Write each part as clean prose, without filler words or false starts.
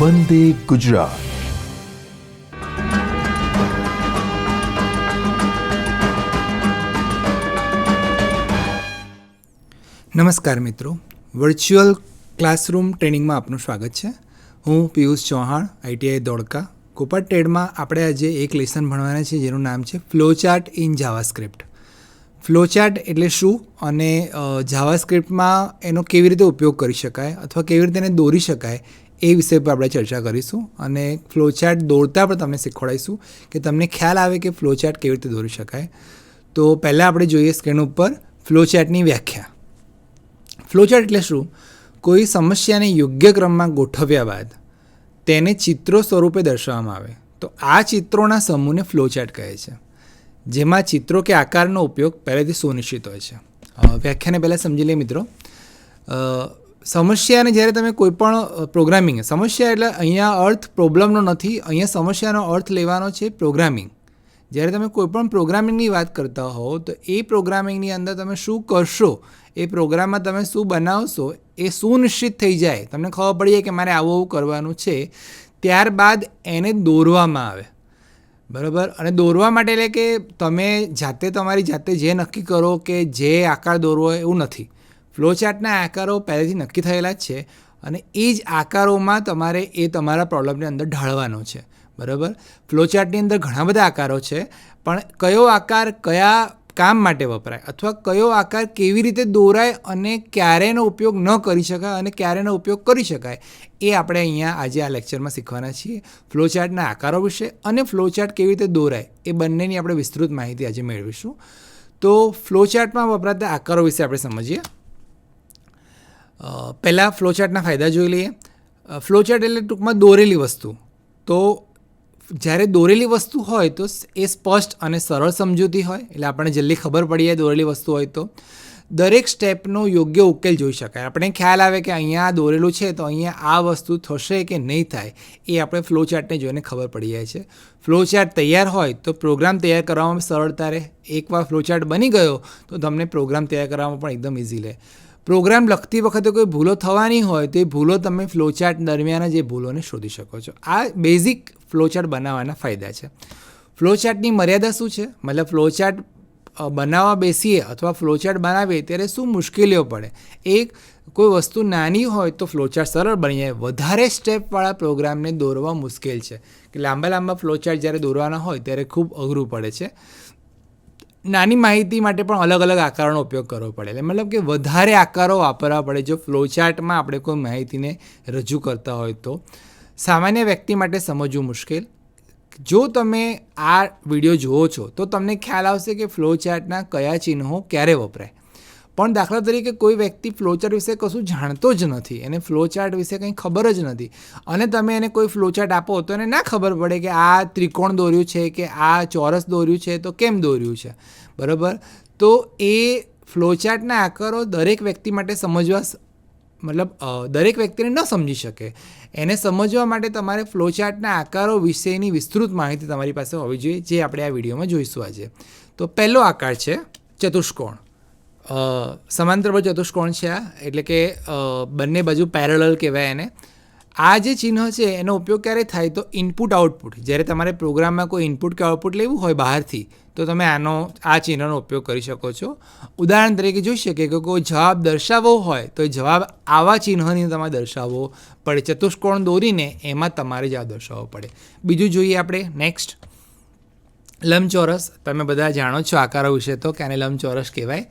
વંદે ગુજરાત. નમસ્કાર મિત્રો, virtual classroom ટ્રેનિંગમાં આપનું સ્વાગત છે. હું પિયુષ ચૌહાણ, ITI ધોળકા. કોપર ટેડમાં આપણે આજે એક લેસન ભણવાના છે જેનું નામ છે ફ્લોચાર્ટ ઇન જાવાસ્ક્રિપ્ટ. ફ્લોચાર્ટ એટલે શું અને જાવાસ્ક્રિપ્ટમાં એનો કેવી રીતે ઉપયોગ કરી શકાય અથવા કેવી રીતે એને દોરી શકાય એ વિષય પર આપણે ચર્ચા કરીશું. અને ફ્લોચાર્ટ દોરતા પણ તમને શીખવાડીશું કે તમને ખ્યાલ આવે કે ફ્લોચાર્ટ કેવી રીતે દોરી શકાય. તો પહેલાં આપણે જોઈએ સ્ક્રીન ઉપર ફ્લોચાર્ટની વ્યાખ્યા. ફ્લોચાર્ટ એટલે શું? કોઈ સમસ્યાને યોગ્ય ક્રમમાં ગોઠવ્યા બાદ તેને ચિત્રો સ્વરૂપે દર્શાવવામાં આવે તો આ ચિત્રોના સમૂહને ફ્લોચાર્ટ કહે છે, જેમાં ચિત્રો કે આકારનો ઉપયોગ પહેલેથી સુનિશ્ચિત હોય છે. વ્યાખ્યાને પહેલાં સમજી લઈએ મિત્રો. સમસ્યાને જ્યારે તમે કોઈ પણ પ્રોગ્રામિંગ, સમસ્યા એટલે અહીંયા અર્થ પ્રોબ્લેમનો નથી, અહીંયા સમસ્યાનો અર્થ લેવાનો છે પ્રોગ્રામિંગ. જ્યારે તમે કોઈ પણ પ્રોગ્રામિંગની વાત કરતા હો તો એ પ્રોગ્રામિંગની અંદર તમે શું કરશો, એ પ્રોગ્રામમાં તમે શું બનાવશો એ સુનિશ્ચિત થઈ જાય, તમને ખબર પડી જાય કે મારે આવું આવું કરવાનું છે, ત્યારબાદ એને દોરવામાં આવે. બરાબર? અને દોરવા માટે એટલે કે તમે જાતે તમારી જાતે જે નક્કી કરો કે જે આકાર દોરવો હોય એવું નથી. ફ્લોચાર્ટના આકારો પહેલેથી નક્કી થયેલા જ છે અને એ જ આકારોમાં તમારે એ તમારા પ્રોબ્લેમની અંદર ઢાળવાનો છે. બરાબર? ફ્લોચાર્ટની અંદર ઘણા બધા આકારો છે, પણ કયો આકાર કયા કામ માટે વપરાય અથવા કયો આકાર કેવી રીતે દોરાય અને ક્યારે એનો ઉપયોગ ન કરી શકાય અને ક્યારે એનો ઉપયોગ કરી શકાય એ આપણે અહીંયા આજે આ લેક્ચરમાં શીખવાના છીએ. ફ્લોચાર્ટના આકારો વિશે અને ફ્લોચાર્ટ કેવી રીતે દોરાય એ બંનેની આપણે વિસ્તૃત માહિતી આજે મેળવીશું. તો ફ્લોચાર્ટમાં વપરાતા આકારો વિશે આપણે સમજીએ. પહેલાં ફ્લોચાર્ટના ફાયદા જોઈ લઈએ. ફ્લોચાર્ટ એટલે ટૂંકમાં દોરેલી વસ્તુ. તો જ્યારે દોરેલી વસ્તુ હોય તો એ સ્પષ્ટ અને સરળ સમજૂતી હોય, એટલે આપણને જલ્દી ખબર પડી જાય દોરેલી વસ્તુ હોય તો. દરેક સ્ટેપનો યોગ્ય ઉકેલ જોઈ શકાય, આપણે ખ્યાલ આવે કે અહીંયા આ દોરેલું છે તો અહીંયા આ વસ્તુ થશે કે નહીં થાય એ આપણે ફ્લોચાર્ટને જોઈને ખબર પડી જાય છે. ફ્લોચાર્ટ તૈયાર હોય તો પ્રોગ્રામ તૈયાર કરવામાં સરળતા રહે. એકવાર ફ્લોચાર્ટ બની ગયો તો તમને પ્રોગ્રામ તૈયાર કરવામાં પણ એકદમ ઇઝી રહે. પ્રોગ્રામ લખતી વખતે કોઈ ભૂલો થવાની હોય તો એ ભૂલો તમે ફ્લોચાર્ટ દરમિયાન જ એ ભૂલોને શોધી શકો છો. આ બેઝિક ફ્લોચાર્ટ બનાવવાના ફાયદા છે. ફ્લોચાર્ટની મર્યાદા શું છે? મતલબ ફ્લોચાર્ટ બનાવવા બેસીએ અથવા ફ્લોચાર્ટ બનાવીએ ત્યારે શું મુશ્કેલીઓ પડે? એક, કોઈ વસ્તુ નાની હોય તો ફ્લોચાર્ટ સરળ બની જાય, વધારે સ્ટેપવાળા પ્રોગ્રામને દોરવા મુશ્કેલ છે કે લાંબા ફ્લોચાર્ટ જ્યારે દોરવાના હોય ત્યારે ખૂબ અઘરું પડે છે. નાની માહિતી માટે પણ અલગ અલગ આકારોનો ઉપયોગ કરવો પડે, એટલે મતલબ કે વધારે આકારો વાપરવા પડે જો ફ્લોચાર્ટમાં આપણે કોઈ માહિતીને રજૂ કરતા હોય તો. સામાન્ય વ્યક્તિ માટે સમજવું મુશ્કેલ. જો તમે આ વિડીયો જુઓ છો તો તમને ખ્યાલ આવશે કે ફ્લોચાર્ટના કયા ચિહ્નો ક્યારે વપરાય. પણ દાખલા તરીકે કોઈ વ્યક્તિ ફ્લોચાર્ટ વિશે કશું જાણતો જ નથી, એને ફ્લોચાર્ટ વિશે કંઈ ખબર જ નથી અને તમે એને કોઈ ફ્લોચાર્ટ આપો તો એને ના ખબર પડે કે આ ત્રિકોણ દોર્યું છે કે આ ચોરસ દોર્યું છે તો કેમ દોર્યું છે. બરાબર? તો એ ફ્લોચાર્ટના આકારો દરેક વ્યક્તિ માટે સમજવા, મતલબ દરેક વ્યક્તિને ન સમજી શકે. એને સમજવા માટે તમારે ફ્લોચાર્ટના આકારો વિશેની વિસ્તૃત માહિતી તમારી પાસે હોવી જોઈએ, જે આપણે આ વિડીયોમાં જોઈશું આજે. તો પહેલો આકાર છે ચતુષ્કોણ. સમાંતર ચતુષ્કોણ છે આ, એટલે કે બંને બાજુ પેરેલલ કહેવાય એને. આ જે ચિહ્ન છે એનો ઉપયોગ ક્યારે થાય તો ઇનપુટ આઉટપુટ, જ્યારે તમારે પ્રોગ્રામમાં કોઈ ઇનપુટ કે આઉટપુટ લેવું હોય બહારથી તો તમે આ ચિહ્નનો ઉપયોગ કરી શકો છો. ઉદાહરણ તરીકે જોઈ શકીએ કે કોઈ જવાબ દર્શાવવો હોય તો જવાબ આવા ચિહ્નની તમારે દર્શાવવો પડે. ચતુષ્કોણ દોરીને એમાં તમારે જવાબ દર્શાવવો પડે. બીજું જોઈએ આપણે નેક્સ્ટ, લંબચોરસ. તમે બધા જાણો છો આકારો વિશે તો કે આને લંબચોરસ કહેવાય.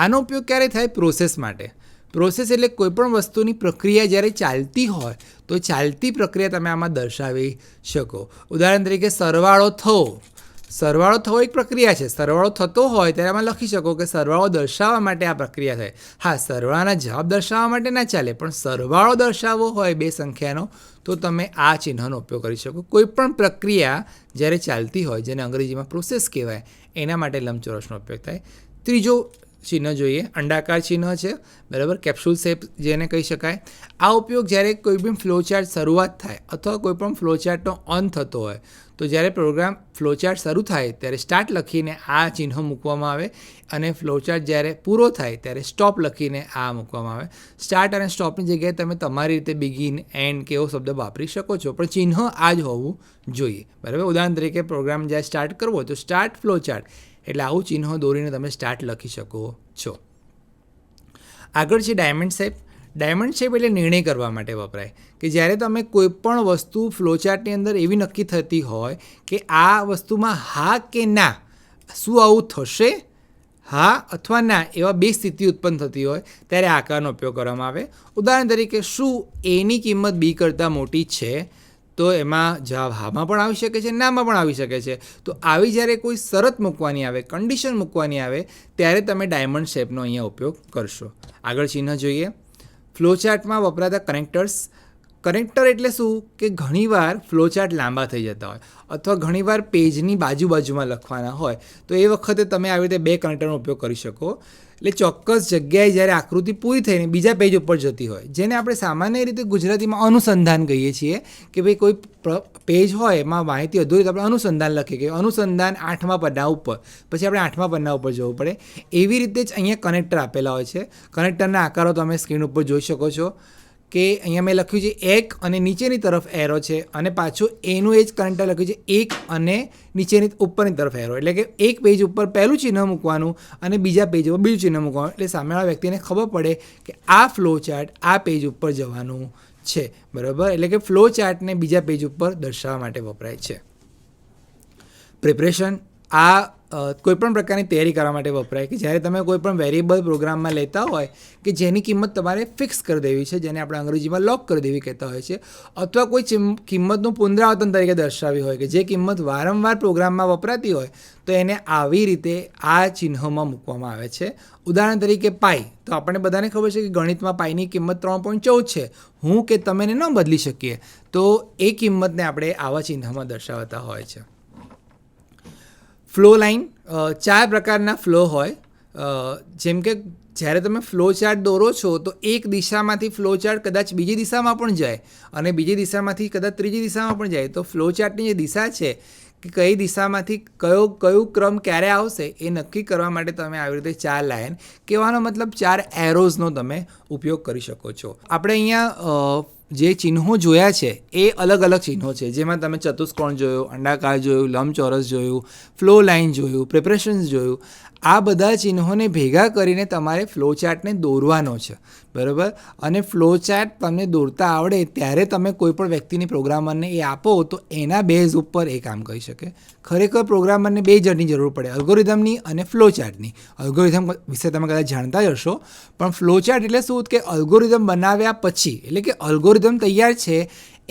આનો ઉપયોગ ક્યારે થાય? પ્રોસેસ માટે. પ્રોસેસ એટલે કોઈપણ વસ્તુની પ્રક્રિયા જ્યારે ચાલતી હોય તો ચાલતી પ્રક્રિયા તમે આમાં દર્શાવી શકો. ઉદાહરણ તરીકે સરવાળો થવો એક પ્રક્રિયા છે. સરવાળો થતો હોય ત્યારે આમાં લખી શકો કે સરવાળો દર્શાવવા માટે આ પ્રક્રિયા થાય. હા, સરવાળાના જવાબ દર્શાવવા માટે ના ચાલે, પણ સરવાળો દર્શાવવો હોય બે સંખ્યાનો તો તમે આ ચિહ્નનો ઉપયોગ કરી શકો. કોઈ પણ પ્રક્રિયા જ્યારે ચાલતી હોય, જેને અંગ્રેજીમાં પ્રોસેસ કહેવાય, એના માટે લંબચોરસનો ઉપયોગ થાય. ત્રીજો ચિહ્ન જોઈએ. અંડાકાર ચિહ્ન છે, બરાબર, કેપ્સ્યુલ શેપ જેને કહી શકાય. આ ઉપયોગ જ્યારે કોઈ પણ ફ્લોચાર્ટ શરૂઆત થાય અથવા કોઈ પણ ફ્લોચાર્ટનો અંત થતો હોય તો જ્યારે પ્રોગ્રામ ફ્લોચાર્ટ શરૂ થાય ત્યારે સ્ટાર્ટ લખીને આ ચિહ્ન મૂકવામાં આવે અને ફ્લોચાર્ટ જ્યારે પૂરો થાય ત્યારે સ્ટોપ લખીને આ મૂકવામાં આવે. સ્ટાર્ટ અને સ્ટોપની જગ્યાએ તમે તમારી રીતે બિગિન, એન્ડ કે એવો શબ્દ વાપરી શકો છો, પણ ચિહ્ન આ જ હોવું જોઈએ, બરાબર. ઉદાહરણ તરીકે પ્રોગ્રામ જ્યારે સ્ટાર્ટ કરવો હોય તો સ્ટાર્ટ ફ્લોચાર્ટ એટલે આવું ચિહ્ન દોરીને તમે સ્ટાર્ટ લખી શકો છો. આગળ છે ડાયમંડ શેપ. ડાયમંડ શેપ એટલે નિર્ણય કરવા માટે વપરાય કે જ્યારે તમે કોઈ પણ વસ્તુ ફ્લોચાર્ટની અંદર એવી નક્કી થતી હોય કે આ વસ્તુમાં હા કે ના, શું આવું થશે, હા અથવા ના, એવા બે સ્થિતિ ઉત્પન્ન થતી હોય ત્યારે આકારનો ઉપયોગ કરવામાં આવે. ઉદાહરણ તરીકે શું એની કિંમત બી કરતાં મોટી છે, તો એમાં જવાબ હામાં પણ આવી શકે છે, નામાં પણ આવી શકે છે. તો આવી જ્યારે કોઈ શરત મૂકવાની આવે, કન્ડિશન મૂકવાની આવે ત્યારે તમે ડાયમંડ શેપનો અહીંયા ઉપયોગ કરશો. આગળ ચિહ્ન જોઈએ. ફ્લોચાર્ટમાં વપરાતા કનેક્ટર્સ. કનેક્ટર એટલે શું કે ઘણીવાર ફ્લોચાર્ટ લાંબા થઈ જતા હોય અથવા ઘણીવાર પેજની બાજુમાં લખવાના હોય તો એ વખતે તમે આવી રીતે બે કનેક્ટરનો ઉપયોગ કરી શકો. એટલે ચોક્કસ જગ્યાએ જ્યારે આકૃતિ પૂરી થઈને બીજા પેજ ઉપર જતી હોય, જેને આપણે સામાન્ય રીતે ગુજરાતીમાં અનુસંધાન કહીએ છીએ કે ભાઈ કોઈ પેજ હોય એમાં માહિતી અધૂરી તો આપણે અનુસંધાન લખીએ કે અનુસંધાન 8મા પન્ના ઉપર, પછી આપણે 8મા પન્ના ઉપર જવું પડે. એવી રીતે જ અહીંયા કનેક્ટર આપેલા હોય છે. કનેક્ટરના આકારો તમે સ્ક્રીન ઉપર જોઈ શકો છો કે અહીંયા મેં લખ્યું છે એક અને નીચેની તરફ એરો છે અને પાછું એનું એ જ કનેક્ટર લખ્યું છે એક અને નીચેની ઉપરની તરફ એરો. એટલે કે એક પેજ ઉપર પહેલું ચિહ્ન મૂકવાનું અને બીજા પેજ ઉપર બીજું ચિહ્ન મૂકવાનું, એટલે સામેવાળા વ્યક્તિને ખબર પડે કે આ ફ્લો ચાર્ટ આ પેજ ઉપર જવાનું છે, બરાબર. એટલે કે ફ્લો ચાર્ટને બીજા પેજ ઉપર દર્શાવવા માટે વપરાય છે. પ્રિપરેશન. આ કોઈપણ પ્રકારની તૈયારી કરવા માટે વપરાય કે જ્યારે તમે કોઈ પણ વેરિયેબલ પ્રોગ્રામમાં લેતા હોય કે જેની કિંમત તમારે ફિક્સ કરી દેવી છે, જેને આપણે અંગ્રેજીમાં લોક કરી દેવી કહેતા હોય છે, અથવા કોઈ કિંમતનું પુનરાવર્તન તરીકે દર્શાવી હોય કે જે કિંમત વારંવાર પ્રોગ્રામમાં વપરાતી હોય તો એને આવી રીતે આ ચિહ્નમાં મૂકવામાં આવે છે. ઉદાહરણ તરીકે પાઈ. તો આપણને બધાને ખબર છે કે ગણિતમાં પાઈની કિંમત 3.14 છે. હું કે તમે એને ન બદલી શકીએ તો એ કિંમતને આપણે આવા ચિહ્નમાં દર્શાવતા હોય છે. Flow line. 4 પ્રકારના ફ્લો હોય. જેમ કે જ્યારે તમે ફ્લો ચાર્ટ દોરો છો તો એક દિશામાંથી ફ્લો ચાર્ટ કદાચ બીજી દિશામાં પણ જાય અને બીજી દિશામાંથી કદાચ ત્રીજી દિશામાં પણ જાય. તો ફ્લો ચાર્ટની જે દિશા છે કે કઈ દિશામાંથી કયું ક્રમ ક્યારે આવશે એ નક્કી કરવા માટે તમે આવી રીતે 4 લાઇન, કહેવાનો મતલબ 4 એરોઝનો તમે ઉપયોગ કરી શકો છો. આપણે અહીંયા જે ચિહ્નો જોયા છે એ અલગ અલગ ચિહ્નો છે, જેમાં તમે ચતુષ્કોણ જોયું, અંડાકાર જોયું, લંબચોરસ જોયું, ફ્લો લાઇન જોયું, પ્રિપરેશન્સ જોયું. આ બધા ચિહ્નોને ભેગા કરીને તમારે ફ્લો ચાર્ટને દોરવાનો છે, બરાબર. અને ફ્લો ચાર્ટ તમને દોરતા આવડે ત્યારે તમે કોઈ પણ વ્યક્તિની પ્રોગ્રામરને એ આપો તો એના બેઝ ઉપર એ કામ કરી શકે. ખરેખર પ્રોગ્રામરને 2 જણની જરૂર પડે, અલ્ગોરિધમની અને ફ્લો ચાર્ટની. અલ્ગોરિધમ વિશે તમે કદાચ જાણતા જ હશો, પણ ફ્લો ચાર્ટ એટલે શું કે અલ્ગોરિધમ બનાવ્યા પછી, એટલે કે અલ્ગોરિધમ તૈયાર છે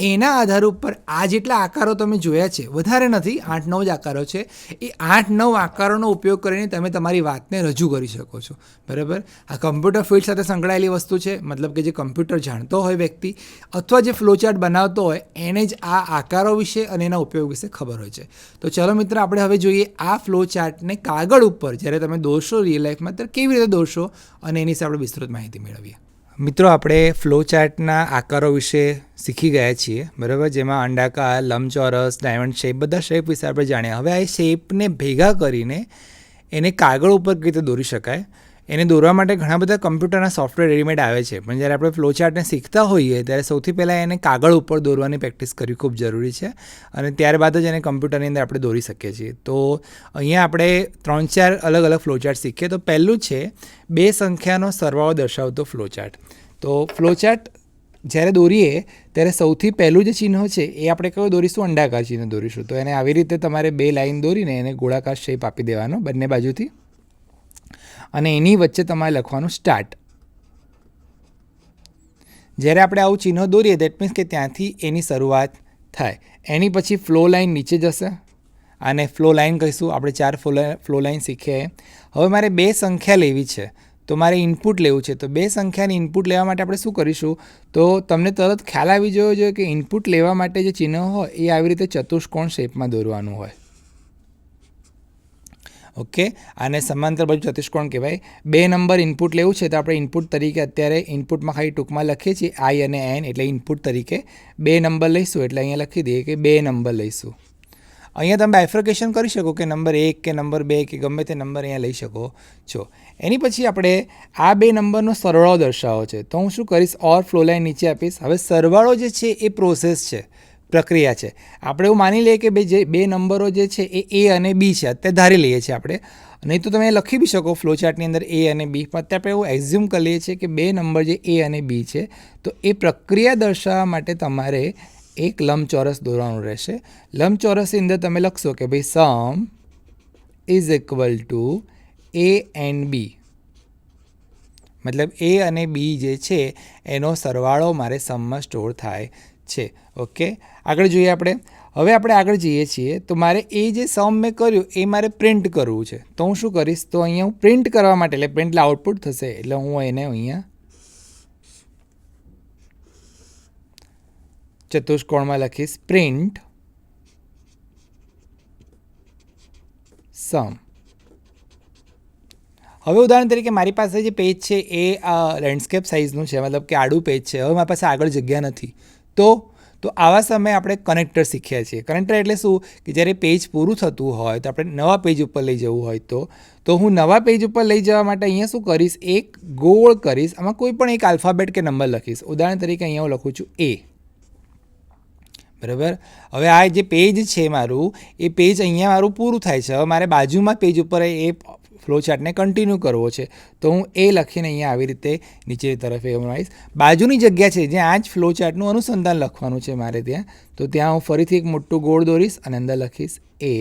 એના આધાર ઉપર આ જેટલા આકારો તમે જોયા છે, વધારે નથી, 8-9 જ આકારો છે, એ 8-9 આકારોનો ઉપયોગ કરીને તમે તમારી વાતને રજૂ કરી શકો છો, બરાબર. આ કમ્પ્યુટર ફિલ્ડ સાથે સંકળાયેલી વસ્તુ છે, મતલબ કે જે કમ્પ્યુટર જાણતો હોય વ્યક્તિ અથવા જે ફ્લોચાર્ટ બનાવતો હોય એને જ આ આકારો વિશે અને એના ઉપયોગ વિશે ખબર હોય છે. તો ચલો મિત્રો, આપણે હવે જોઈએ આ ફ્લોચાર્ટને કાગળ ઉપર જ્યારે તમે દોરશો રિયલ લાઈફમાં ત્યારે કેવી રીતે દોરશો અને એની વિશે આપણે વિસ્તૃત માહિતી મેળવીએ. મિત્રો, આપણે ફ્લો ચાર્ટના આકારો વિશે શીખી ગયા છીએ, બરાબર, જેમાં અંડાકાર, લંબચોરસ, ડાયમંડ શેપ, બધા શેપ વિશે આપણે જાણ્યા. હવે આ શેપને ભેગા કરીને એને કાગળ ઉપર કઈ રીતે દોરી શકાય, એને દોરવા માટે ઘણા બધા કમ્પ્યુટરના સોફ્ટવેર રેડીમેડ આવે છે, પણ જ્યારે આપણે ફ્લો ચાર્ટને શીખતા હોઈએ ત્યારે સૌથી પહેલાં એને કાગળ ઉપર દોરવાની પ્રેક્ટિસ કરવી ખૂબ જરૂરી છે અને ત્યારબાદ જ એને કમ્પ્યુટરની અંદર આપણે દોરી શકીએ છીએ. તો અહીંયા આપણે 3-4 અલગ અલગ ફ્લો ચાર્ટ શીખીએ. તો પહેલું છે 2 સંખ્યાનો સરવાળો દર્શાવતો ફ્લો ચાર્ટ. તો ફ્લો ચાર્ટ જ્યારે દોરીએ ત્યારે સૌથી પહેલું જે ચિહ્ન છે એ આપણે કયો દોરીશું? અંડાકાર ચિહ્ન દોરીશું. તો એને આવી રીતે તમારે 2 લાઈન દોરીને એને ગોળાકાર શેપ આપી દેવાનો બંને બાજુથી અને એની વચ્ચે તમારે લખવાનું સ્ટાર્ટ. જ્યારે આપણે આવું ચિહ્ન દોરીએ દેટ મીન્સ કે ત્યાંથી એની શરૂઆત થાય. એની પછી ફ્લો લાઇન નીચે જશે અને ફ્લો લાઇન કહીશું. આપણે 4 ફ્લો લાઇન શીખ્યા. હવે મારે 2 સંખ્યા લેવી છે તો મારે ઇનપુટ લેવું છે. તો 2 સંખ્યાની ઇનપુટ લેવા માટે આપણે શું કરીશું? તો તમને તરત ખ્યાલ આવી જવો જોઈએ કે ઇનપુટ લેવા માટે જે ચિહ્ન હોય એ આવી રીતે ચતુષ્કોણ શેપમાં દોરવાનું હોય. ઓકે, આને સમાંતર બાજુ ચતુષ્કોણ કહેવાય. 2 નંબર ઇનપુટ લેવું છે તો આપણે ઇનપુટ તરીકે અત્યારે ઇનપુટમાં ખાલી ટૂંકમાં લખીએ છીએ આઈ અને એન, એટલે ઇનપુટ તરીકે 2 નંબર લઈશું. એટલે અહીંયા લખી દઈએ કે 2 નંબર લઈશું. અહીંયા તમે બાયફર્કેશન કરી શકો કે નંબર 1 કે નંબર 2 કે ગમે તે નંબર અહીંયા લઈ શકો છો. એની પછી આપણે આ 2 નંબરનો સરવાળો દર્શાવો છે તો હું શું કરીશ, ઓર ફ્લો લાઈન નીચે આપીશ. હવે સરવાળો જે છે એ પ્રોસેસ છે, પ્રક્રિયા છે. આપણે એવું માની લઈએ કે જે 2 નંબરો જે છે એ A અને B છે, અત્યારે ધારી લઈએ છીએ આપણે. નહીં તો તમે લખી બી શકો ફ્લો ચાર્ટની અંદર A અને B, પણ અત્યારે આપણે એવું એક્ઝ્યુમ કરી લઈએ છીએ કે 2 નંબર જે A અને B છે. તો એ પ્રક્રિયા દર્શાવવા માટે તમારે એક લંબચોરસ દોરવાનું રહેશે. લંબચોરસની અંદર તમે લખશો કે ભાઈ sum is equal to A and B, મતલબ A અને B જે છે એનો સરવાળો મારે સમમાં સ્ટોર થાય છે. ઓકે, આગળ જોઈએ આપણે. હવે આપણે આગળ જઈએ છીએ તો મારે એ જે સમ મેં કર્યું એ મારે પ્રિન્ટ કરવું છે. તો હું શું કરીશ, તો અહીંયા હું પ્રિન્ટ કરવા માટે, એટલે પ્રિન્ટ આઉટપુટ થશે, એટલે હું એને અહીંયા ચતુષ્કોણમાં લખીશ પ્રિન્ટ સમ. હવે ઉદાહરણ તરીકે મારી પાસે જે પેજ છે એ લેન્ડસ્કેપ સાઇઝનું છે, મતલબ કે આડું પેજ છે. હવે મારી પાસે આગળ જગ્યા નથી, તો આવા સમયે આપણે કનેક્ટર શીખ્યા છીએ. કનેક્ટર એટલે શું કે જ્યારે પેજ પૂરું થતું હોય તો આપણે નવા પેજ ઉપર લઈ જવું હોય તો હું નવા પેજ ઉપર લઈ જવા માટે અહીંયા શું કરીશ, એક ગોળ કરીશ, આમાં કોઈ પણ એક આલ્ફાબેટ કે નંબર લખીશ. ઉદાહરણ તરીકે અહીંયા હું લખું છું A, બરાબર. હવે આ જે પેજ છે મારું, એ પેજ અહીંયા મારું પૂરું થાય છે. હવે મારે બાજુમાં પેજ ઉપર એ ફ્લો ચાર્ટને કન્ટિન્યુ કરવો છે તો હું એ લખીને અહીંયા આવી રીતે નીચેની તરફ એ બનાવીશ. બાજુની જગ્યા છે જ્યાં આ જ ફ્લો ચાર્ટનું અનુસંધાન લખવાનું છે મારે ત્યાં, તો ત્યાં હું ફરીથી એક મોટું ગોળ દોરીશ અને અંદર લખીશ A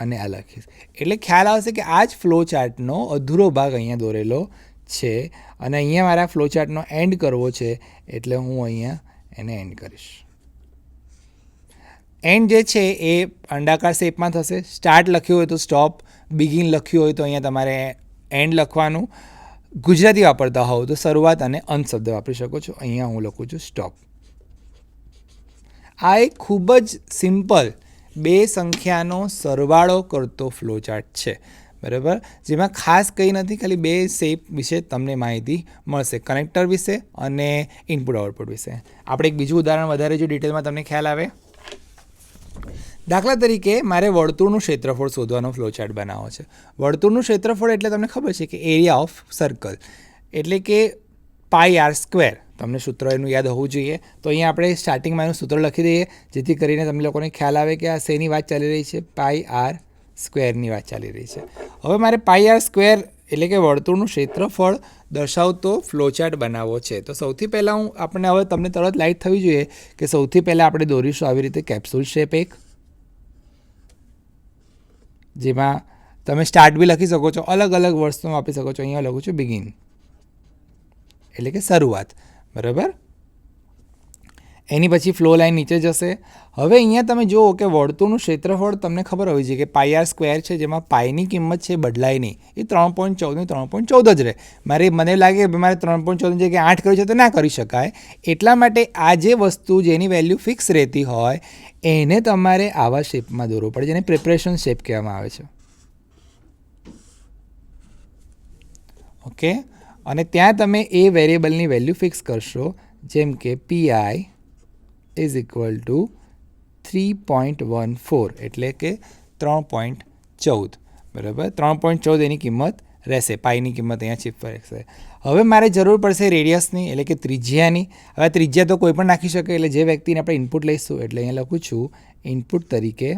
અને આ લખીશ. એટલે ખ્યાલ આવશે કે આ જ ફ્લો ચાર્ટનો અધૂરો ભાગ અહીંયા દોરેલો છે અને અહીંયા મારા ફ્લો ચાર્ટનો એન્ડ કરવો છે, એટલે હું અહીંયા એને એન્ડ કરીશ. એન્ડ જે છે એ અંડાકાર શેપમાં થશે. સ્ટાર્ટ લખ્યું હોય તો સ્ટોપ, બિગિન લખ્યું હોય તો અહીંયા તમારે એન્ડ લખવાનું. ગુજરાતી વાપરતા હોવ તો શરૂઆત અને અંત શબ્દ વાપરી શકો છો. અહીંયા હું લખું છું સ્ટોપ. આ એક ખૂબ જ સિમ્પલ 2 સંખ્યાનો સરવાળો કરતો ફ્લો ચાર્ટ છે, બરાબર, જેમાં ખાસ કંઈ નથી, ખાલી 2 શેપ વિશે તમને માહિતી મળશે, કનેક્ટર વિશે અને ઇનપુટ આઉટપુટ વિશે. આપણે એક બીજું ઉદાહરણ વધારે જો ડિટેલમાં તમને ખ્યાલ આવે. દાખલા તરીકે મારે વર્તુળનું ક્ષેત્રફળ શોધવાનો ફ્લો ચાર્ટ બનાવવો છે. વર્તુળનું ક્ષેત્રફળ એટલે તમને ખબર છે કે એરિયા ઓફ સર્કલ, એટલે કે πr². તમને સૂત્ર એનું યાદ હોવું જોઈએ. તો અહીંયા આપણે સ્ટાર્ટિંગમાં એનું સૂત્ર લખી દઈએ જેથી કરીને તમને લોકોને ખ્યાલ આવે કે આ શેની વાત ચાલી રહી છે, πr² વાત ચાલી રહી છે. હવે મારે πr² એટલે કે વર્તુળનું ક્ષેત્રફળ દર્શાવતો ફ્લો ચાર્ટ બનાવવો છે. તો સૌથી પહેલાં આપણે હવે તમને તરત લાઇટ થવી જોઈએ કે સૌથી પહેલાં આપણે દોરીશું આવી રીતે કેપ્સ્યુલ શેપ એક, જેમાં તમે સ્ટાર્ટ બી લખી શકો છો, અલગ અલગ વસ્તુમાં આપી શકો છો. અહીંયા લખું છું બિગિન, એટલે કે શરૂઆત, બરાબર. એની પછી ફ્લો લાઈન નીચે જશે. હવે અહીંયા તમે જુઓ કે વર્તુળનું ક્ષેત્રફળ તમને ખબર હોવી જોઈએ કે πr² છે, જેમાં પાઈની કિંમત છે બદલાય નહીં, એ 3.14 3.14 જ રહે. મને લાગે કે મારે 3.14 જગ્યાએ 8 કર્યું છે તો ના કરી શકાય. એટલા માટે આ જે વસ્તુ જેની વેલ્યુ ફિક્સ રહેતી હોય એને તમારે આવા શેપમાં દોરવું પડે, જેને પ્રિપરેશન શેપ કહેવામાં આવે છે. ઓકે, અને ત્યાં તમે એ વેરિયેબલની વેલ્યુ ફિક્સ કરશો, જેમ કે pi ઇઝ ઇક્વલ ટુ 3.14, એટલે કે 3.14, બરાબર. 3.14 એની કિંમત રહેશે, પાઈની કિંમત અહીંયા ચિપ પર રહેશે. હવે મારે જરૂર પડશે રેડિયસની, એટલે કે ત્રિજ્યાની. હવે ત્રિજ્યા તો કોઈ પણ નાખી શકે, એટલે જે વ્યક્તિને આપણે ઇનપુટ લઈશું, એટલે અહીંયા લખું છું ઇનપુટ તરીકે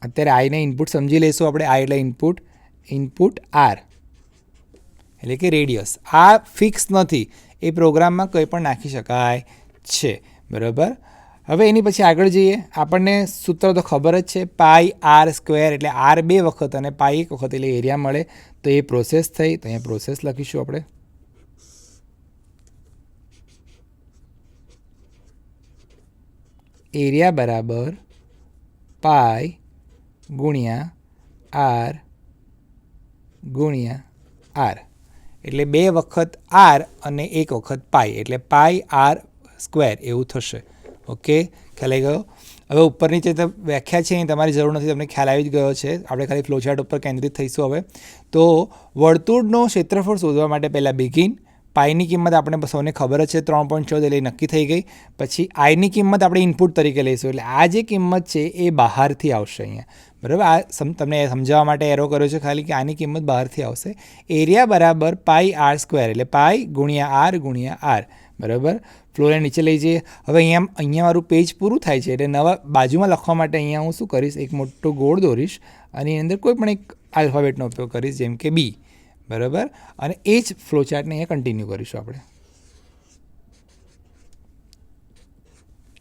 અત્યારે આઈને ઇનપુટ સમજી લઈશું આપણે. આ એટલે ઇનપુટ R, એટલે કે રેડિયસ. આ ફિક્સ નથી, એ પ્રોગ્રામમાં કંઈ પણ નાખી શકાય છે, બરાબર. હવે એની પછી આગળ જઈએ. આપણને સૂત્ર તો ખબર જ છે, πr² એટલે R 2 વખત અને π 1 વખત એટલે એરિયા મળે. તો એ પ્રોસેસ થઈ, તો અહીંયા પ્રોસેસ લખીશું આપણે. એરિયા બરાબર π ગુણ્યા R ગુણ્યા R, એટલે 2 વખત R અને 1 વખત π, એટલે πr² એવું થશે. ઓકે, ખ્યાલ આવી ગયો. હવે ઉપર નીચે તો વ્યાખ્યા છે અહીં તમારી જરૂર નથી, તમને ખ્યાલ આવી જ ગયો છે. આપણે ખાલી ફ્લોચાર્ટ ઉપર કેન્દ્રિત થઈશું હવે. તો વર્તુળનો ક્ષેત્રફળ શોધવા માટે પહેલાં બિગિન, પાઈની કિંમત આપણે સૌને ખબર જ છે 3.14 એટલે નક્કી થઈ ગઈ. પછી આઈની કિંમત આપણે ઇનપુટ તરીકે લઈશું, એટલે આ જે કિંમત છે એ બહારથી આવશે અહીંયા, બરાબર. આ તમને સમજાવવા માટે એરો કર્યો છે ખાલી કે આની કિંમત બહારથી આવશે. એરિયા બરાબર પાઈ આર સ્ક્વેર, એટલે પાઈ ગુણ્યા આર, બરાબર. ફ્લોને નીચે લઈ જઈએ. હવે અહીંયા મારું પેજ પૂરું થાય છે, એટલે નવા બાજુમાં લખવા માટે અહીંયા હું શું કરીશ, એક મોટો ગોળ દોરીશ અને એની અંદર કોઈ પણ એક આલ્ફાબેટનો ઉપયોગ કરીશ, જેમ કે બી, બરાબર. અને એ જ ફ્લોચાર્ટને અહીંયા કન્ટિન્યુ કરીશું આપણે,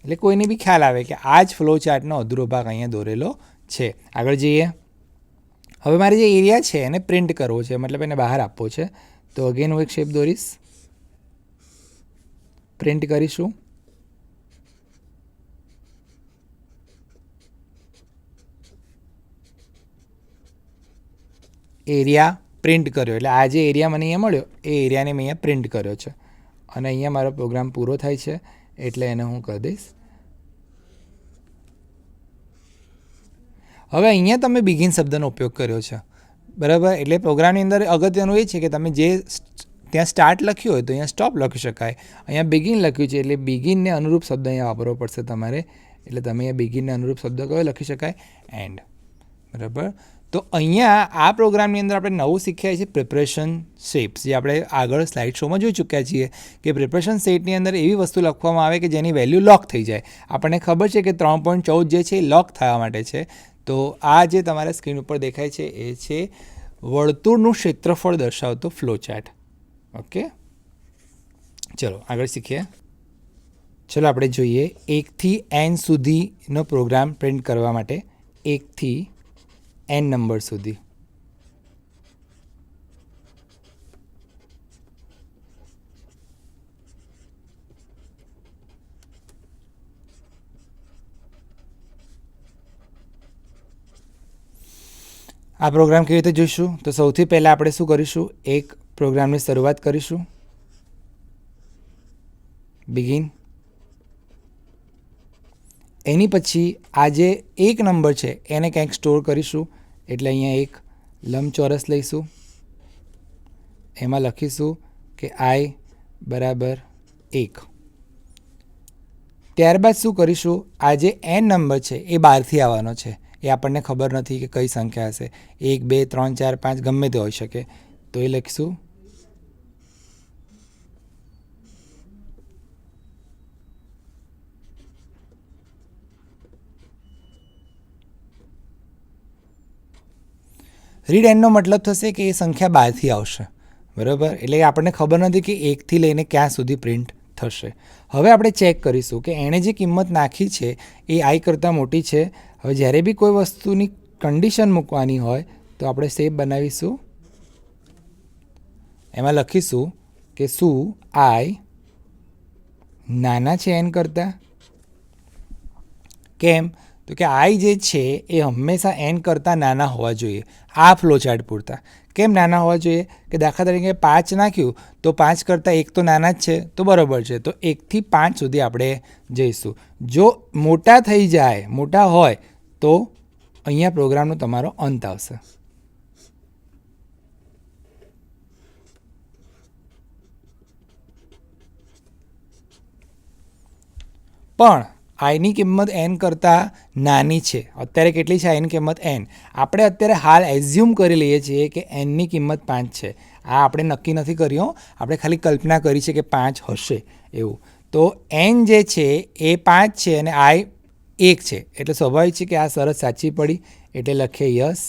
એટલે કોઈને બી ખ્યાલ આવે કે આ જ ફ્લોચાર્ટનો અધૂરો ભાગ અહીંયા દોરેલો છે. આગળ જઈએ. હવે મારે જે એરિયા છે એને પ્રિન્ટ કરવો છે, મતલબ એને બહાર આપવો છે. તો અગેન હું એક શેપ દોરીશ, પ્રિન્ટ કરીશું. એરિયા પ્રિન્ટ કર્યો, એટલે આ જે એરિયા મને અહીંયા મળ્યો એ એરિયાને મેં અહીંયા પ્રિન્ટ કર્યો છે. અને અહીંયા મારો પ્રોગ્રામ પૂરો થાય છે, એટલે એને હું કરી દઈશ. હવે અહીંયા તમે બિગિન શબ્દનો ઉપયોગ કર્યો છે, બરાબર. એટલે પ્રોગ્રામની અંદર અગત્યનું એ છે કે તમે જે ત્યાં સ્ટાર્ટ લખ્યું હોય તો અહીંયા સ્ટોપ લખી શકાય. અહીંયા બિગિન લખ્યું છે એટલે બિગિનને અનુરૂપ શબ્દ અહીંયા વાપરવો પડશે તમારે. એટલે તમે અહીંયા બિગિનને અનુરૂપ શબ્દ કયો લખી શકાય, એન્ડ, બરાબર. તો અહીંયા આ પ્રોગ્રામની અંદર આપણે નવું શીખ્યા છીએ પ્રિપરેશન શેપ્સ, જે આપણે આગળ સ્લાઇડ શોમાં જોઈ ચૂક્યા છીએ કે પ્રિપરેશન સેટની અંદર એવી વસ્તુ લખવામાં આવે કે જેની વેલ્યુ લોક થઈ જાય. આપણને ખબર છે કે 3.14 જે છે એ લોક થવા માટે છે. તો આ જે તમારા સ્ક્રીન ઉપર દેખાય છે એ છે વર્તુળનું ક્ષેત્રફળ દર્શાવતો ફ્લોચાર્ટ. ઓકે, ચલો આગળ શીખીએ. ચલો આપણે જોઈએ 1 થી n સુધીનો પ્રોગ્રામ પ્રિન્ટ કરવા માટે, 1 થી n નંબર સુધી. આ પ્રોગ્રામ કેવી રીતે જોઈશું? તો સૌથી પહેલાં આપણે શું કરીશું, એક પ્રોગ્રામની શરૂઆત કરીશું, બિગિન. એની પછી આ જે એક નંબર છે એને કંઈક સ્ટોર કરીશું, એટલે અહીંયા એક લંબચોરસ લઈશું, એમાં લખીશું કે i બરાબર 1. ત્યારબાદ શું કરીશું, આ જે n નંબર છે એ બહારથી આવવાનો છે, એ આપણને ખબર નથી કે કઈ સંખ્યા હશે, 1 2 3 4 5 ગમે તે હોઈ શકે. તો એ લખીશું રીડ એનનો મતલબ થશે કે એ સંખ્યા બહારથી આવશે, બરાબર. એટલે આપણને ખબર નથી કે 1થી લઈને ક્યાં સુધી પ્રિન્ટ થશે. હવે આપણે ચેક કરીશું કે એણે જે કિંમત નાખી છે એ i કરતાં મોટી છે. હવે જ્યારે બી કોઈ વસ્તુની કન્ડિશન મૂકવાની હોય તો આપણે શેપ બનાવીશું, એમાં લખીશું કે શું i નાના છે n કરતાં. કેમ? તો કે i જે છે એ હંમેશા n કરતાં નાના હોવા જોઈએ આ ફ્લોચાર્ટ પૂરતા. કેમ નાના હોવા જોઈએ? કે દાખલા તરીકે 5 નાખ્યું તો 5 કરતાં 1 તો નાના જ છે, તો બરાબર છે. તો 1 થી 5 સુધી આપણે જઈશું. જો મોટા થઈ જાય, મોટા હોય તો અહીંયા પ્રોગ્રામનો તમારો અંત આવશે. પણ આઈની કિંમત n કરતાં નાની છે. અત્યારે કેટલી છે આઈની કિંમત? n. આપણે અત્યારે હાલ એઝ્યુમ કરી લઈએ છીએ કે nની કિંમત 5 છે. આ આપણે નક્કી નથી કર્યું, આપણે ખાલી કલ્પના કરી છે કે 5 હશે એવું. તો n જે છે એ 5 છે અને i 1 છે, એટલે સ્વાભાવિક છે કે આ શરત સાચી પડી, એટલે લખીએ યસ.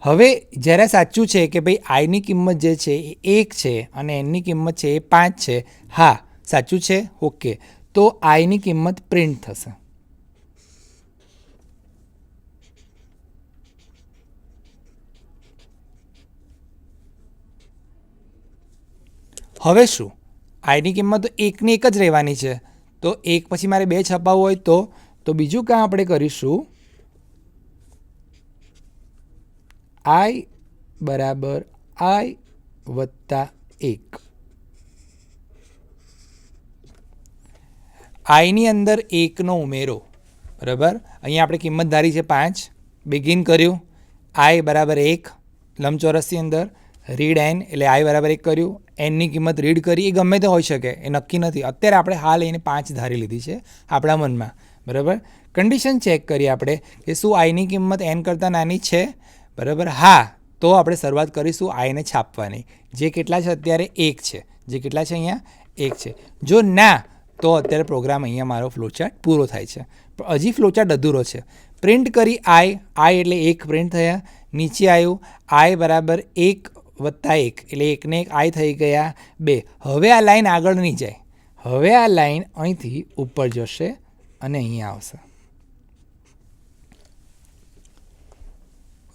હવે જ્યારે સાચું છે કે ભાઈ આઈની કિંમત જે છે એ 1 છે અને nની કિંમત છે એ 5 છે, હા સાચું છે, ઓકે, તો આઈની કિંમત પ્રિન્ટ થશે. હવે શું, આઈની કિંમત તો 1 ની 1 જ રહેવાની છે. તો 1 પછી મારે 2 છપાવવું હોય તો બીજું કામ આપણે કરીશું, i બરાબર i વત્તા 1. આઈની અંદર 1નો ઉમેરો, બરાબર. અહીંયા આપણે કિંમત ધારી છે 5, બિગિન કર્યું, આઈ બરાબર 1 લંબચોરસની અંદર, રીડ એન એટલે આઈ બરાબર 1 કર્યું, એનની કિંમત રીડ કરી, એ ગમે તે હોઈ શકે, એ નક્કી નથી. અત્યારે આપણે હાલ એને 5 ધારી લીધી છે આપણા મનમાં, બરાબર. કન્ડિશન ચેક કરીએ આપણે કે શું આઈની કિંમત એન કરતાં નાની છે, બરાબર. હા, તો આપણે શરૂઆત કરીશું આઈને છાપવાની, જે કેટલા છે અત્યારે 1 છે, જે કેટલા છે અહીંયા 1 છે. જો ના, તો અત્યારે પ્રોગ્રામ અહીંયા મારો ફ્લોચાર્ટ પૂરો થાય છે. પણ હજી ફ્લોચાર્ટ અધૂરો છે. પ્રિન્ટ કરી આઈ એટલે 1 પ્રિન્ટ થયા, નીચે આવ્યું આઈ બરાબર 1 વત્તા 1 એટલે 1 ને 1 આઈ થઈ ગયા 2. હવે આ લાઈન આગળ નહીં જાય, હવે આ લાઈન અહીંથી ઉપર જશે અને અહીંયા આવશે.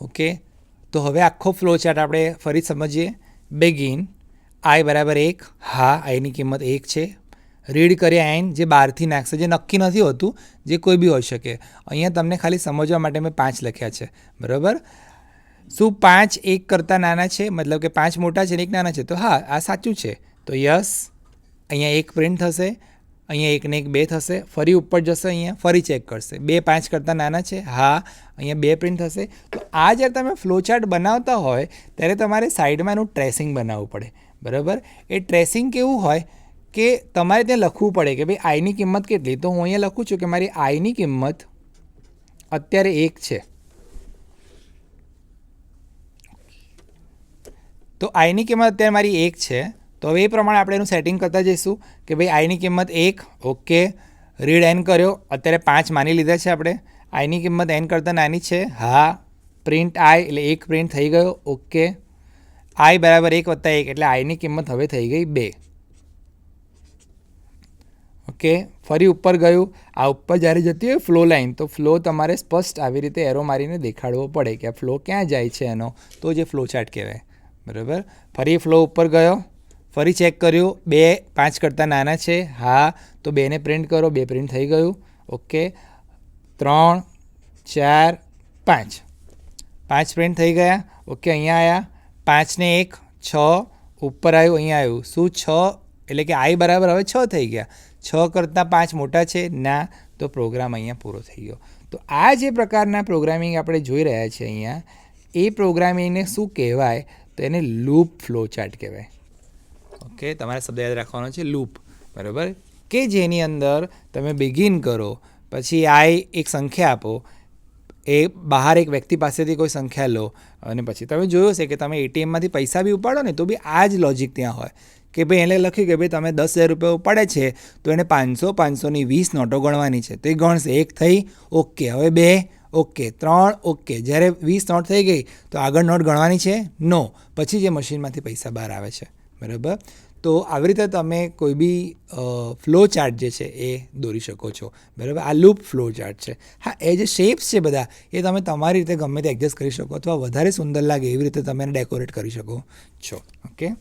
ઓકે, તો હવે આખો ફ્લોચાર્ટ આપણે ફરી સમજીએ. બિગિન આઈ બરાબર 1, હા આઈની કિંમત 1 છે. રીડ કર્યા એન, જે બહારથી નાખશે, જે નક્કી નથી હોતું, જે કોઈ બી હોઈ શકે. અહીંયા તમને ખાલી સમજવા માટે મેં 5 લખ્યા છે, બરાબર. શું 5 1 કરતાં નાના છે, મતલબ કે 5 મોટા છે ને 1 નાના છે? તો હા, આ સાચું છે. તો યસ, અહીંયા 1 પ્રિન્ટ થશે, અહીંયા 1 ને 1 2 થશે, ફરી ઉપર જશે, અહીંયા ફરી ચેક કરશે, 2 5 કરતાં નાના છે, હા અહીંયા 2 પ્રિન્ટ થશે. તો આ જ્યારે તમે ફ્લોચાર્ટ બનાવતા હોય ત્યારે તમારે સાઈડમાં એનું ટ્રેસિંગ બનાવવું પડે, બરાબર. એ ટ્રેસિંગ કેવું હોય કે તમારે ત્યાં લખવું પડે કે ભાઈ આઈની કિંમત કેટલી. તો હું અહીંયા લખું છું કે મારી આઈની કિંમત અત્યારે 1 છે. તો આઈની કિંમત અત્યારે મારી 1 છે. તો હવે એ પ્રમાણે આપણે એનું સેટિંગ કરતા જઈશું કે ભાઈ આઈની કિંમત 1, ઓકે. રીડ એન કર્યો, અત્યારે 5 માની લીધા છે આપણે. આઈની કિંમત એન કરતાં નાની છે, હા. પ્રિન્ટ આઈ એટલે 1 પ્રિન્ટ થઈ ગયો, ઓકે. આઈ બરાબર 1 વત્તા 1 એટલે આઈની કિંમત હવે થઈ ગઈ 2. ઓકે, ફરી ઉપર ગયું. આ ઉપર જ્યારે જતી હોય ફ્લો લાઈન, તો ફ્લો તમારે સ્પષ્ટ આવી રીતે એરો મારીને દેખાડવો પડે કે આ ફ્લો ક્યાં જાય છે એનો, તો જે ફ્લો ચાર્ટ કહેવાય, બરાબર. ફરી ફ્લો ઉપર ગયો, ફરી ચેક કર્યું, 2 5 કરતાં નાના છે, હા. તો 2ને પ્રિન્ટ કરો, 2 પ્રિન્ટ થઈ ગયું, ઓકે. 3 4 5 5 પ્રિન્ટ થઈ ગયા, ઓકે. અહીંયા આવ્યા 5 ને 1 6, ઉપર આવ્યું, અહીંયા આવ્યું. શું 6 એટલે કે આઈ બરાબર હવે 6 થઈ ગયા. 6 કરતાં 5 મોટા છે, ના. તો પ્રોગ્રામ અહીંયા પૂરો થઈ ગયો. તો આ જે પ્રકારના પ્રોગ્રામિંગ આપણે જોઈ રહ્યા છીએ અહીંયા, એ પ્રોગ્રામિંગને શું કહેવાય? તો એને લૂપ ફ્લો ચાર્ટ કહેવાય. ઓકે, તમારે શબ્દ યાદ રાખવાનો છે લૂપ, બરાબર. કે જેની અંદર તમે બિગિન કરો, પછી આઈ એક સંખ્યા આપો, એ બહાર એક વ્યક્તિ પાસેથી કોઈ સંખ્યા લો, અને પછી તમે જોયું હશે કે તમે એટીએમમાંથી પૈસા બી ઉપાડો ને તો બી આ જ લોજિક ત્યાં હોય કે ભાઈ એને લખ્યું કે ભાઈ તમે 10,000 રૂપિયા ઉપાડે છે તો એને 500 500ની 20 નોટો ગણવાની છે. તો એ ગણશે, 1 થઈ, ઓકે. હવે 2, ઓકે. 3, ઓકે. જ્યારે 20 નોટ થઈ ગઈ તો આગળ નોટ ગણવાની છે, નો. પછી જે મશીનમાંથી પૈસા બહાર આવે છે, બરાબર. તો આવી રીતે તમે કોઈ બી ફ્લો ચાર્ટ જે છે એ દોરી શકો છો, બરાબર. આ લૂપ ફ્લો ચાર્ટ છે. હા, એ જે શેપ્સ છે બધા, એ તમે તમારી રીતે ગમે તે એડજસ્ટ કરી શકો, અથવા વધારે સુંદર લાગે એવી રીતે તમે એને ડેકોરેટ કરી શકો છો. ઓકે,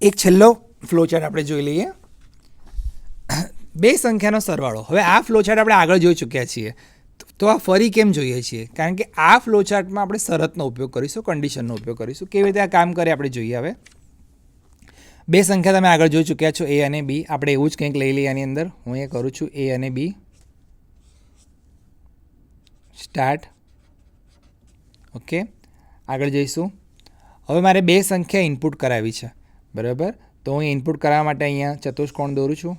એક છેલ્લો ફ્લો ચાર્ટ આપણે જોઈ લઈએ. 2 સંખ્યાનો સરવાળો. હવે આ ફ્લો ચાર્ટ આપણે આગળ જોઈ ચૂક્યા છીએ, તો આ ફરી કેમ જોઈએ છીએ? કારણ કે આ ફ્લો ચાર્ટમાં આપણે શરતનો ઉપયોગ કરીશું, કન્ડિશનનો ઉપયોગ કરીશું. કેવી રીતે આ કામ કરે આપણે જોઈએ. હવે 2 સંખ્યા તમે આગળ જોઈ ચૂક્યા છો, એ અને બી. આપણે એવું જ કંઈક લઈ લઈએ આની અંદર. હું એ કરું છું એ અને બી. સ્ટાર્ટ. ઓકે, આગળ જઈશું. હવે મારે 2 સંખ્યા ઇનપુટ કરાવી છે, બરાબર. તો હું ઇનપુટ કરાવવા માટે અહીંયા ચતુષ્કોણ દોરું છું,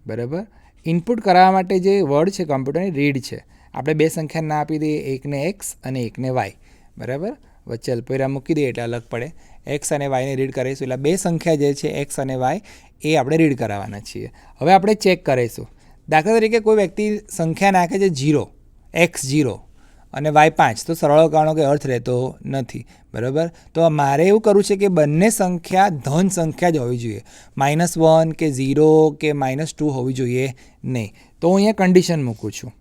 બરાબર. ઇનપુટ કરાવવા માટે જે વર્ડ છે કમ્પ્યુટરની, રીડ છે. આપણે 2 સંખ્યા ના આપી દઈએ, એકને એક્સ અને એકને વાય, બરાબર. વચ્ચે અલ્પવિરામ મૂકી દઈએ એટલે અલગ પડે. એક્સ અને વાયને રીડ કરીશું, એટલે 2 સંખ્યા જે છે એક્સ અને વાય એ આપણે રીડ કરાવવાના છીએ. હવે આપણે ચેક કરીશું. દાખલા તરીકે કોઈ વ્યક્તિ સંખ્યા નાખે છે 0, એક્સ 0 અને વાય 5, તો સરવાળો કરવાનો કે અર્થ રહેતો નથી, બરાબર. તો મારે એવું કરવું છે કે બંને સંખ્યા ધન સંખ્યા જ હોવી જોઈએ, -1 કે 0 કે -2 હોવી જોઈએ નહીં. તો હું અહીંયા કન્ડિશન મૂકું છું,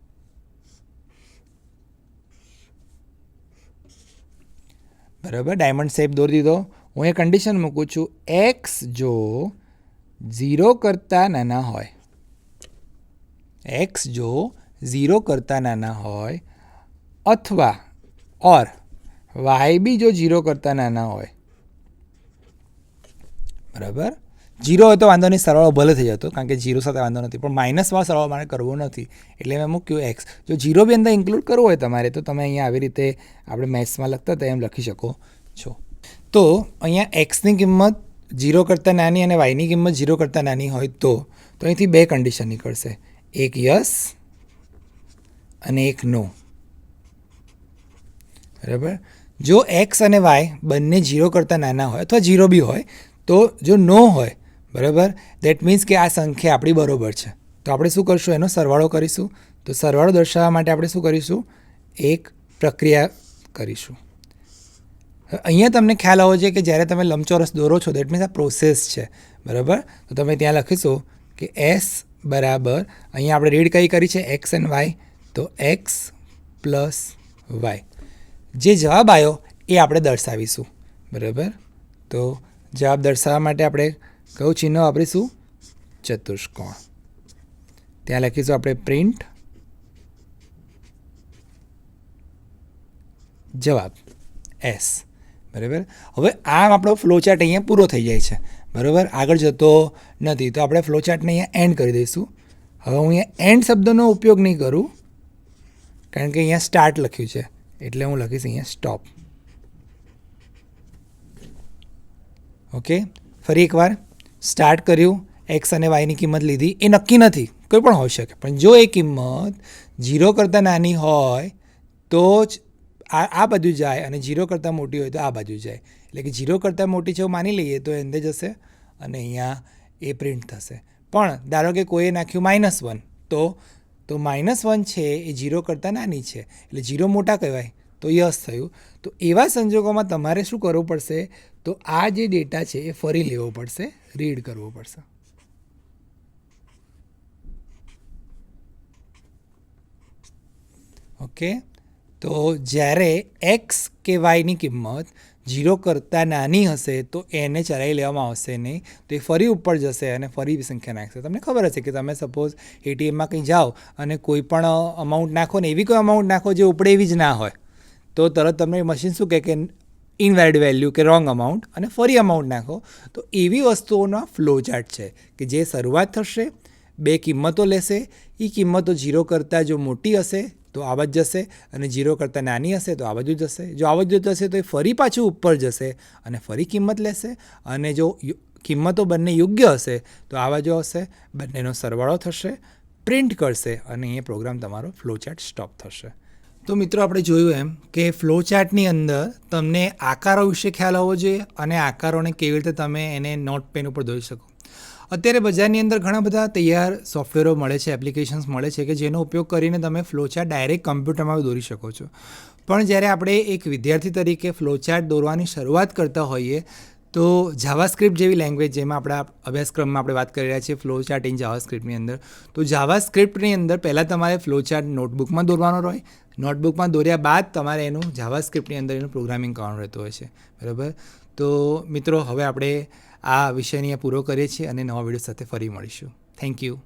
બરાબર. ડાયમંડ શેપ દોરી દીધો. હું એ કન્ડિશન મૂકું છું, એક્સ જો 0 કરતાં નાના હોય, એક્સ જો 0 કરતાં નાના હોય, અથવા ઓર વાય બી જો 0 કરતાં નાના હોય, બરાબર. જીરો હોય તો વાંધો નહીં, સરવાળો ભલે થઈ જતો, કારણ કે જીરો સાથે વાંધો નથી, પણ માઇનસમાં સરવાળો મારે કરવો નથી, એટલે મેં મૂક્યું એક્સ. જો જીરો બી અંદર ઇન્ક્લુડ કરવો હોય તમારે તો તમે અહીંયા આવી રીતે આપણે મેથ્સમાં લખતા હતા એમ લખી શકો છો. તો અહીંયા એક્સની કિંમત જીરો કરતાં નાની અને વાયની કિંમત જીરો કરતાં નાની હોય તો અહીંથી બે કન્ડિશન નીકળશે, એક યસ અને એક નો. બરાબર. જો એક્સ અને વાય બંને જીરો કરતાં નાના હોય અથવા જીરો બી હોય તો જો નો હોય, બરાબર, દેટ મીન્સ કે આ સંખ્યા આપણી બરાબર છે. તો આપણે શું કરશું, એનો સરવાળો કરીશું. તો સરવાળો દર્શાવવા માટે આપણે શું કરીશું, એક પ્રક્રિયા કરીશું. અહીંયા તમને ખ્યાલ આવવો જોઈએ કે જ્યારે તમે લંબચોરસ દોરો છો દેટ મીન્સ આ પ્રોસેસ છે. બરાબર. તો તમે ત્યાં લખીશું કે એસ બરાબર, અહીંયા આપણે રીડ કઈ કરી છે, એક્સ એન્ડ વાય, તો એક્સ પ્લસ વાય. જે જવાબ આવ્યો એ આપણે દર્શાવીશું. બરાબર. તો જવાબ દર્શાવવા માટે આપણે કયું ચિહ્ન વાપરીશું, ચતુષ્કોણ. ત્યાં લખીશું આપણે પ્રિન્ટ જવાબ એસ. બરાબર. હવે આમ આપણો ફ્લોચાર્ટ અહીંયા પૂરો થઈ જાય છે. બરાબર. આગળ જતો નથી, તો આપણે ફ્લોચાર્ટને અહીંયા એન્ડ કરી દઈશું. હવે હું અહીંયા એન્ડ શબ્દનો ઉપયોગ નહીં કરું, કારણ કે અહીંયા સ્ટાર્ટ લખ્યું છે, એટલે હું લખીશ અહીંયા સ્ટોપ. ઓકે. ફરી એકવાર સ્ટાર્ટ કર્યું, એક્સ અને વાયની કિંમત લીધી, એ નક્કી નથી, કોઈ પણ હોઈ શકે, પણ જો એ કિંમત જીરો કરતાં નાની હોય તો જ આ બાજુ જાય અને જીરો કરતાં મોટી હોય તો આ બાજુ જાય. એટલે કે જીરો કરતાં મોટી છે એવું માની લઈએ તો એ અંદર જશે અને અહીંયા એ પ્રિન્ટ થશે. પણ ધારો કે કોઈએ નાખ્યું -1, તો -1 છે એ જીરો કરતાં નાની છે, એટલે જીરો મોટા કહેવાય, તો યસ થયું. તો એવા સંજોગોમાં તમારે શું કરવું પડશે, તો આ જે ડેટા છે એ ફરી લેવો પડશે, રીડ કરવો પડશે. ઓકે. તો જ્યારે એક્સ કે વાયની કિંમત જીરો કરતાં નાની હશે તો એને ચલાવી લેવામાં આવશે નહીં, તો એ ફરી ઉપર જશે અને ફરી સંખ્યા નાખશે. તમને ખબર હશે કે તમે સપોઝ એટીએમમાં કંઈ જાઓ અને કોઈ પણ અમાઉન્ટ નાખો ને એવી કોઈ અમાઉન્ટ નાખો જે ઉપડે એવી જ ના હોય, તો તરત તમને મશીન શું કહે કે ઇનવેલિડ વેલ્યુ કે રોંગ અમાઉન્ટ, અને ફરી અમાઉન્ટ નાખો. તો એવી વસ્તુઓનો ફ્લો ચાર્ટ છે કે જે શરૂઆત થશે, બે કિંમતો લેશે, એ કિંમતો જીરો કરતાં જો મોટી હશે તો આ બાજુ જશે અને જીરો કરતાં નાની હશે તો આ બાજુ જશે. જો આ બાજુ જશે તો એ ફરી પાછું ઉપર જશે અને ફરી કિંમત લેશે, અને જો કિંમતો બંને યોગ્ય હશે તો આ બાજુ આવશે, બંનેનો સરવાળો થશે, પ્રિન્ટ કરશે અને એ પ્રોગ્રામ તમારો ફ્લોચાર્ટ સ્ટોપ થશે. તો મિત્રો આપણે જોયું એમ કે ફ્લોચાર્ટની અંદર તમને આકારો વિશે ખ્યાલ આવવો જોઈએ અને આકારોને કેવી રીતે તમે એને નોટ પેન ઉપર દોરી શકો. અત્યારે બજારની અંદર ઘણા બધા તૈયાર સોફ્ટવેરો મળે છે, એપ્લિકેશન્સ મળે છે કે જેનો ઉપયોગ કરીને તમે ફ્લોચાર્ટ ડાયરેક્ટ કમ્પ્યુટરમાં દોરી શકો છો. પણ જ્યારે આપણે એક વિદ્યાર્થી તરીકે ફ્લોચાર્ટ દોરવાની શરૂઆત કરતા હોઈએ તો જાવાસ્ક્રિપ્ટ જેવી લેંગ્વેજ, જેમાં આપણા અભ્યાસક્રમમાં આપણે વાત કરી રહ્યા છીએ ફ્લોચાર્ટ ઇન જાવાસ્ક્રિપ્ટની અંદર, તો જાવાસ્ક્રિપ્ટની અંદર પહેલાં તમારે ફ્લોચાર્ટ નોટબુકમાં દોરવાનો હોય, નોટબુકમાં દોર્યા બાદ તમારે એનું જાવાસ્ક્રિપ્ટની અંદર એનું પ્રોગ્રામિંગ કરવાનું રહેતું હોય છે. બરાબર. તો મિત્રો હવે આપણે આ વિષયને પૂરો કરીએ છીએ અને નવા વિડીયો સાથે ફરી મળીશું. Thank you.